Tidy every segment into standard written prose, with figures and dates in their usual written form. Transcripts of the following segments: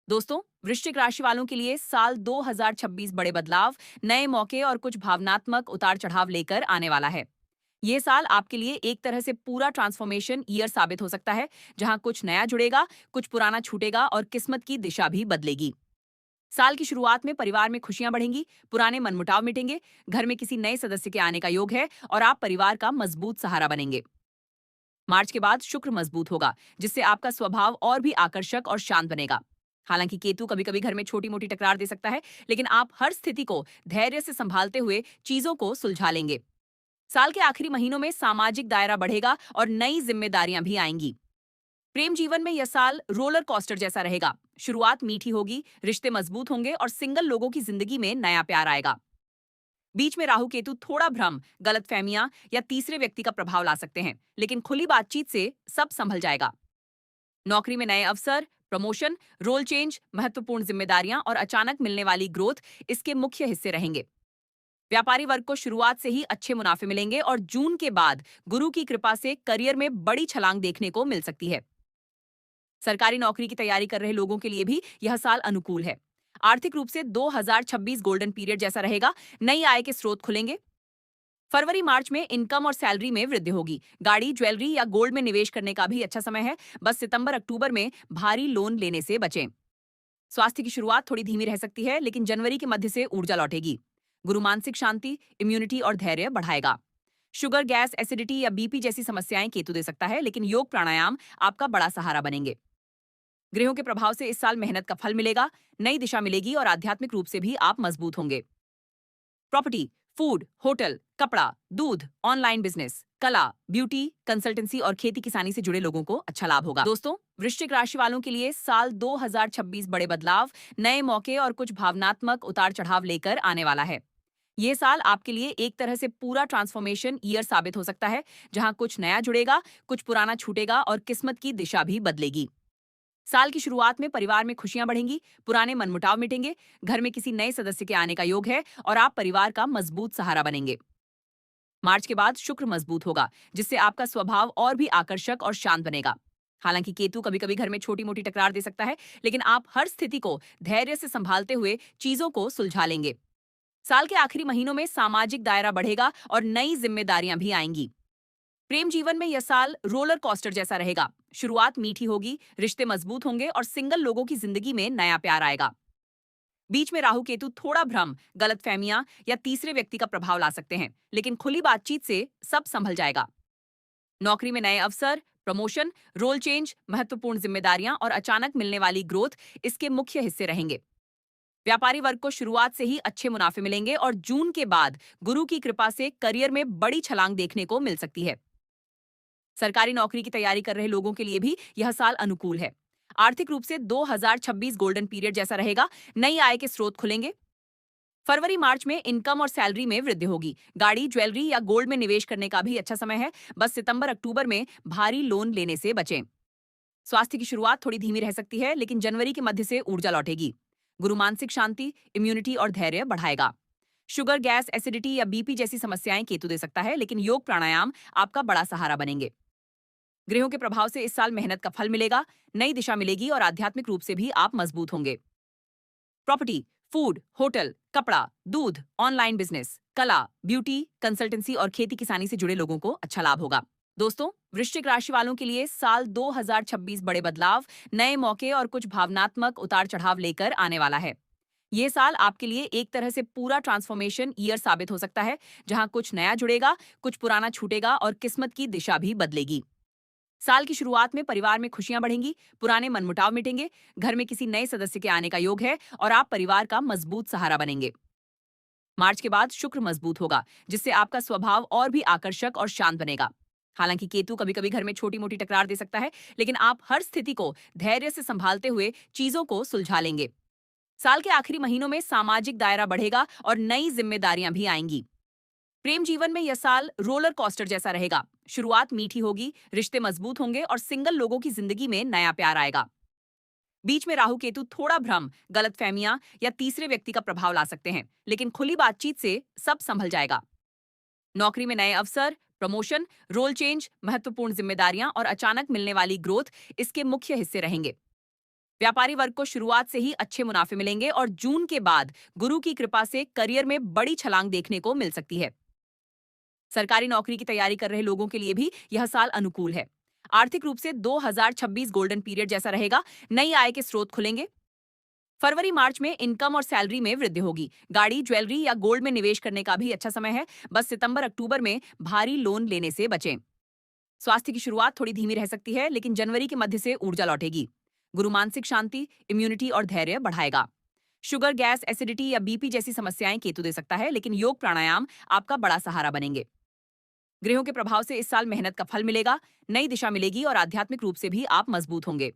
दोस्तों, वृश्चिक राशि वालों के लिए साल 2026 बड़े बदलाव, नए मौके और कुछ भावनात्मक उतार-चढ़ाव लेकर आने वाला है। ये साल आपके लिए एक तरह से पूरा ट्रांसफॉर्मेशन ईयर साबित हो सकता है, जहां कुछ नया जुड़ेगा, कुछ पुराना छूटेगा और किस्मत की दिशा भी बदलेगी। साल की शुरुआत में परिवार में खुशियां बढ़ेंगी, पुराने मनमुटाव मिटेंगे, घर में किसी नए सदस्य के आने का योग है और आप परिवार का मजबूत सहारा बनेंगे। मार्च के बाद शुक्र मजबूत होगा, जिससे आपका स्वभाव और भी आकर्षक और शांत बनेगा। हालांकि केतु कभी-कभी घर में छोटी-मोटी टकरार दे सकता है, लेकिन आप हर स्थिति को धैर्य से संभालते हुए चीजों को सुलझा लेंगे। साल के आखिरी महीनों में सामाजिक दायरा बढ़ेगा और नई जिम्मेदारियां भी आएंगी। प्रेम जीवन में यह साल रोलर कोस्टर जैसा रहेगा। शुरुआत मीठी होगी, रिश्ते मजबूत होंगे और सिंगल लोगों की जिंदगी में नया प्यार आएगा। बीच में राहु केतु थोड़ा भ्रम, गलतफहमियां या तीसरे व्यक्ति का प्रभाव ला सकते हैं, लेकिन खुली बातचीत से सब संभल जाएगा। नौकरी में नए अवसर, प्रमोशन, रोल चेंज, महत्वपूर्ण जिम्मेदारियां और अचानक मिलने वाली ग्रोथ इसके मुख्य हिस्से रहेंगे। व्यापारी वर्ग को शुरुआत से ही अच्छे मुनाफे मिलेंगे और जून के बाद गुरु की कृपा से करियर में बड़ी छलांग देखने को मिल सकती है। सरकारी नौकरी की तैयारी कर रहे लोगों के लिए भी यह साल अनुकूल है। आर्थिक रूप से 2026 गोल्डन पीरियड जैसा रहेगा। नई आय के स्रोत खुलेंगे। फरवरी मार्च में इनकम और सैलरी में वृद्धि होगी। गाड़ी, ज्वेलरी या गोल्ड में निवेश करने का भी अच्छा समय है। बस सितंबर अक्टूबर में भारी लोन लेने से बचें। स्वास्थ्य की शुरुआत थोड़ी धीमी रह सकती है, लेकिन जनवरी के मध्य से ऊर्जा लौटेगी। गुरु मानसिक शांति, इम्यूनिटी और धैर्य बढ़ाएगा। शुगर, गैस, एसिडिटी या बीपी जैसी समस्याएं केतु दे सकता है, लेकिन योग प्राणायाम आपका बड़ा सहारा बनेंगे। ग्रहों के प्रभाव से इस साल मेहनत का फल मिलेगा, नई दिशा मिलेगी और आध्यात्मिक रूप से भी आप मजबूत होंगे। प्रॉपर्टी, फूड, होटल, कपड़ा, दूध, ऑनलाइन बिजनेस, कला, ब्यूटी, कंसल्टेंसी और खेती किसानी से जुड़े लोगों को अच्छा लाभ होगा। दोस्तों, वृश्चिक राशि वालों के लिए साल 2026 बड़े बदलाव, नए मौके और कुछ भावनात्मक उतार-चढ़ाव लेकर आने वाला है। ये साल आपके लिए एक तरह से पूरा ट्रांसफॉर्मेशन ईयर साबित हो सकता है, जहां कुछ नया जुड़ेगा, कुछ पुराना छूटेगा और किस्मत की दिशा भी बदलेगी। साल की शुरुआत में परिवार में खुशियां बढ़ेंगी, पुराने मनमुटाव मिटेंगे, घर में किसी नए सदस्य के आने का योग है और आप परिवार का मजबूत सहारा बनेंगे। मार्च के बाद शुक्र मजबूत होगा, जिससे आपका स्वभाव और भी आकर्षक और शांत बनेगा। हालांकि केतु कभी-कभी घर में छोटी-मोटी टकरार दे सकता है, लेकिन आप हर स्थिति को धैर्य से संभालते हुए चीजों को सुलझा लेंगे। साल के आखिरी महीनों में सामाजिक दायरा बढ़ेगा और नई जिम्मेदारियां भी आएंगी। प्रेम जीवन में यह साल रोलर कोस्टर जैसा रहेगा। शुरुआत मीठी होगी, रिश्ते मजबूत होंगे और सिंगल लोगों की जिंदगी में नया प्यार आएगा। बीच में राहु केतु थोड़ा भ्रम, गलतफहमियां या तीसरे व्यक्ति का प्रभाव ला सकते हैं, लेकिन खुली बातचीत से सब संभल जाएगा। नौकरी में नए अवसर, प्रमोशन, रोल चेंज, महत्वपूर्ण जिम्मेदारियां और अचानक मिलने वाली ग्रोथ इसके मुख्य हिस्से रहेंगे। व्यापारी वर्ग को शुरुआत से ही अच्छे मुनाफे मिलेंगे और जून के बाद गुरु की कृपा से करियर में बड़ी छलांग देखने को मिल सकती है। सरकारी नौकरी की तैयारी कर रहे लोगों के लिए भी यह साल अनुकूल है। आर्थिक रूप से 2026 गोल्डन पीरियड जैसा रहेगा। नई आय के स्रोत खुलेंगे। फरवरी मार्च में इनकम और सैलरी में वृद्धि होगी। गाड़ी, ज्वेलरी या गोल्ड में निवेश करने का भी अच्छा समय है। बस सितंबर अक्टूबर में भारी लोन लेने से बचें। स्वास्थ्य की शुरुआत थोड़ी धीमी रह सकती है, लेकिन जनवरी के मध्य से ऊर्जा लौटेगी। गुरु मानसिक शांति, इम्यूनिटी और धैर्य बढ़ाएगा। शुगर, गैस, एसिडिटी या बीपी जैसी समस्याएं केतु दे सकता है, लेकिन योग प्राणायाम आपका बड़ा सहारा बनेंगे। ग्रहों के प्रभाव से इस साल मेहनत का फल मिलेगा, नई दिशा मिलेगी और आध्यात्मिक रूप से भी आप मजबूत होंगे। प्रॉपर्टी, फूड, होटल, कपड़ा, दूध, ऑनलाइन बिजनेस, कला, ब्यूटी, कंसल्टेंसी और खेती किसानी से जुड़े लोगों को अच्छा लाभ होगा। दोस्तों, वृश्चिक राशि वालों के लिए साल 2026 बड़े बदलाव, नए मौके और कुछ भावनात्मक उतार-चढ़ाव लेकर आने वाला है। ये साल आपके लिए एक तरह से पूरा ट्रांसफॉर्मेशन ईयर साबित हो सकता है, जहां कुछ नया जुड़ेगा, कुछ पुराना छूटेगा और किस्मत की दिशा भी बदलेगी। साल की शुरुआत में परिवार में खुशियां बढ़ेंगी, पुराने मनमुटाव मिटेंगे, घर में किसी नए सदस्य के आने का योग है और आप परिवार का मजबूत सहारा बनेंगे। मार्च के बाद शुक्र मजबूत होगा, जिससे आपका स्वभाव और भी आकर्षक और शांत बनेगा। हालांकि केतु कभी-कभी घर में छोटी-मोटी टकरार दे सकता है, लेकिन आप हर स्थिति को धैर्य से संभालते हुए चीजों को सुलझा लेंगे। साल के आखिरी महीनों में सामाजिक दायरा बढ़ेगा और नई जिम्मेदारियां भी आएंगी। प्रेम जीवन में यह साल रोलर कोस्टर जैसा रहेगा। शुरुआत मीठी होगी, रिश्ते मजबूत होंगे और सिंगल लोगों की जिंदगी में नया प्यार आएगा। बीच में राहु केतु थोड़ा भ्रम, गलतफहमियां या तीसरे व्यक्ति का प्रभाव ला सकते हैं, लेकिन खुली बातचीत से सब संभल जाएगा। नौकरी में नए अवसर, प्रमोशन, रोल चेंज, महत्वपूर्ण जिम्मेदारियां और अचानक मिलने वाली ग्रोथ इसके मुख्य हिस्से रहेंगे। व्यापारी वर्ग को शुरुआत से ही अच्छे मुनाफे मिलेंगे और जून के बाद गुरु की कृपा से करियर में बड़ी छलांग देखने को मिल सकती है। सरकारी नौकरी की तैयारी कर रहे लोगों के लिए भी यह साल अनुकूल है। आर्थिक रूप से 2026 गोल्डन पीरियड जैसा रहेगा। नई आय के स्रोत खुलेंगे। फरवरी मार्च में इनकम और सैलरी में वृद्धि होगी। गाड़ी, ज्वेलरी या गोल्ड में निवेश करने का भी अच्छा समय है। बस सितंबर अक्टूबर में भारी लोन लेने से बचें। स्वास्थ्य की शुरुआत थोड़ी धीमी रह सकती है, लेकिन जनवरी के मध्य से ऊर्जा लौटेगी। गुरु मानसिक शांति, इम्यूनिटी और धैर्य बढ़ाएगा। शुगर, गैस, एसिडिटी या बीपी जैसी समस्याएं केतु दे सकता है, लेकिन योग प्राणायाम आपका बड़ा सहारा बनेंगे। ग्रहों के प्रभाव से इस साल मेहनत का फल मिलेगा, नई दिशा मिलेगी और आध्यात्मिक रूप से भी आप मजबूत होंगे।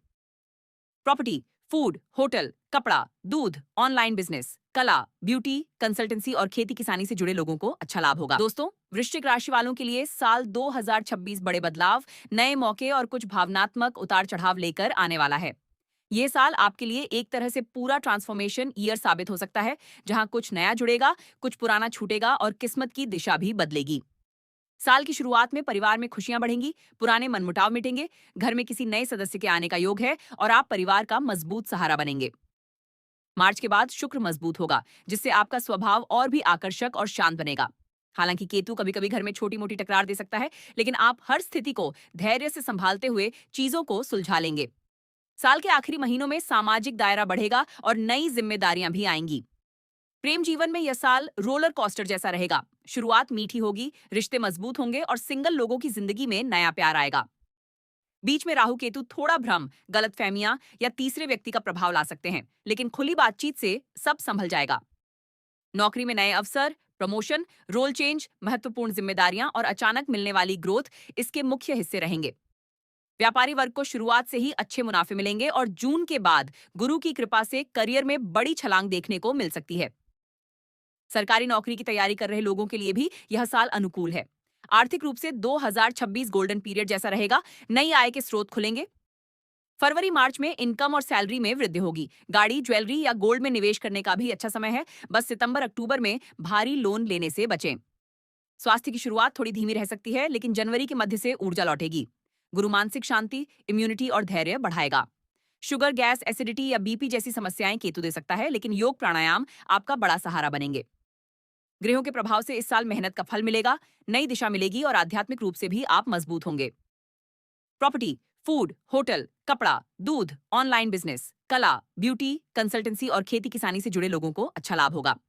प्रॉपर्टी, फूड, होटल, कपड़ा, दूध, ऑनलाइन बिजनेस, कला, ब्यूटी, कंसल्टेंसी और खेती किसानी से जुड़े लोगों को अच्छा लाभ होगा। दोस्तों, वृश्चिक राशि वालों के लिए साल 2026 बड़े बदलाव, नए मौके और कुछ भावनात्मक उतार चढ़ाव लेकर आने वाला है। ये साल आपके लिए एक तरह से पूरा ट्रांसफॉर्मेशन ईयर साबित हो सकता है, जहां कुछ नया जुड़ेगा, कुछ पुराना छूटेगा और किस्मत की दिशा भी बदलेगी। साल की शुरुआत में परिवार में खुशियां बढ़ेंगी, पुराने मनमुटाव मिटेंगे, घर में किसी नए सदस्य के आने का योग है और आप परिवार का मजबूत सहारा बनेंगे। मार्च के बाद शुक्र मजबूत होगा, जिससे आपका स्वभाव और भी आकर्षक और शांत बनेगा। हालांकि केतु कभी-कभी घर में छोटी-मोटी टकरार दे सकता है, लेकिन आप हर स्थिति को धैर्य से संभालते हुए चीजों को सुलझा लेंगे। साल के आखिरी महीनों में सामाजिक दायरा बढ़ेगा और नई जिम्मेदारियां भी आएंगी। प्रेम जीवन में यह साल रोलर कोस्टर जैसा रहेगा। शुरुआत मीठी होगी, रिश्ते मजबूत होंगे और सिंगल लोगों की जिंदगी में नया प्यार आएगा। बीच में राहु केतु थोड़ा भ्रम, गलतफहमियां या तीसरे व्यक्ति का प्रभाव ला सकते हैं, लेकिन खुली बातचीत से सब संभल जाएगा। नौकरी में नए अवसर, प्रमोशन, रोल चेंज, महत्वपूर्ण जिम्मेदारियां और अचानक मिलने वाली ग्रोथ इसके मुख्य हिस्से रहेंगे। व्यापारी वर्ग को शुरुआत से ही अच्छे मुनाफे मिलेंगे और जून के बाद गुरु की कृपा से करियर में बड़ी छलांग देखने को मिल सकती है। सरकारी नौकरी की तैयारी कर रहे लोगों के लिए भी यह साल अनुकूल है। आर्थिक रूप से 2026 गोल्डन पीरियड जैसा रहेगा। नई आय के स्रोत खुलेंगे। फरवरी मार्च में इनकम और सैलरी में वृद्धि होगी। गाड़ी, ज्वेलरी या गोल्ड में निवेश करने का भी अच्छा समय है। बस सितंबर अक्टूबर में भारी लोन लेने से बचें। स्वास्थ्य की शुरुआत थोड़ी धीमी रह सकती है, लेकिन जनवरी के मध्य से ऊर्जा लौटेगी। गुरु मानसिक शांति, इम्यूनिटी और धैर्य बढ़ाएगा। शुगर, गैस, एसिडिटी या बीपी जैसी समस्याएं केतु दे सकता है, लेकिन योग प्राणायाम आपका बड़ा सहारा बनेंगे। ग्रहों के प्रभाव से इस साल मेहनत का फल मिलेगा, नई दिशा मिलेगी और आध्यात्मिक रूप से भी आप मजबूत होंगे। प्रॉपर्टी, फूड, होटल, कपड़ा, दूध, ऑनलाइन बिजनेस, कला, ब्यूटी, कंसल्टेंसी और खेती किसानी से जुड़े लोगों को अच्छा लाभ होगा।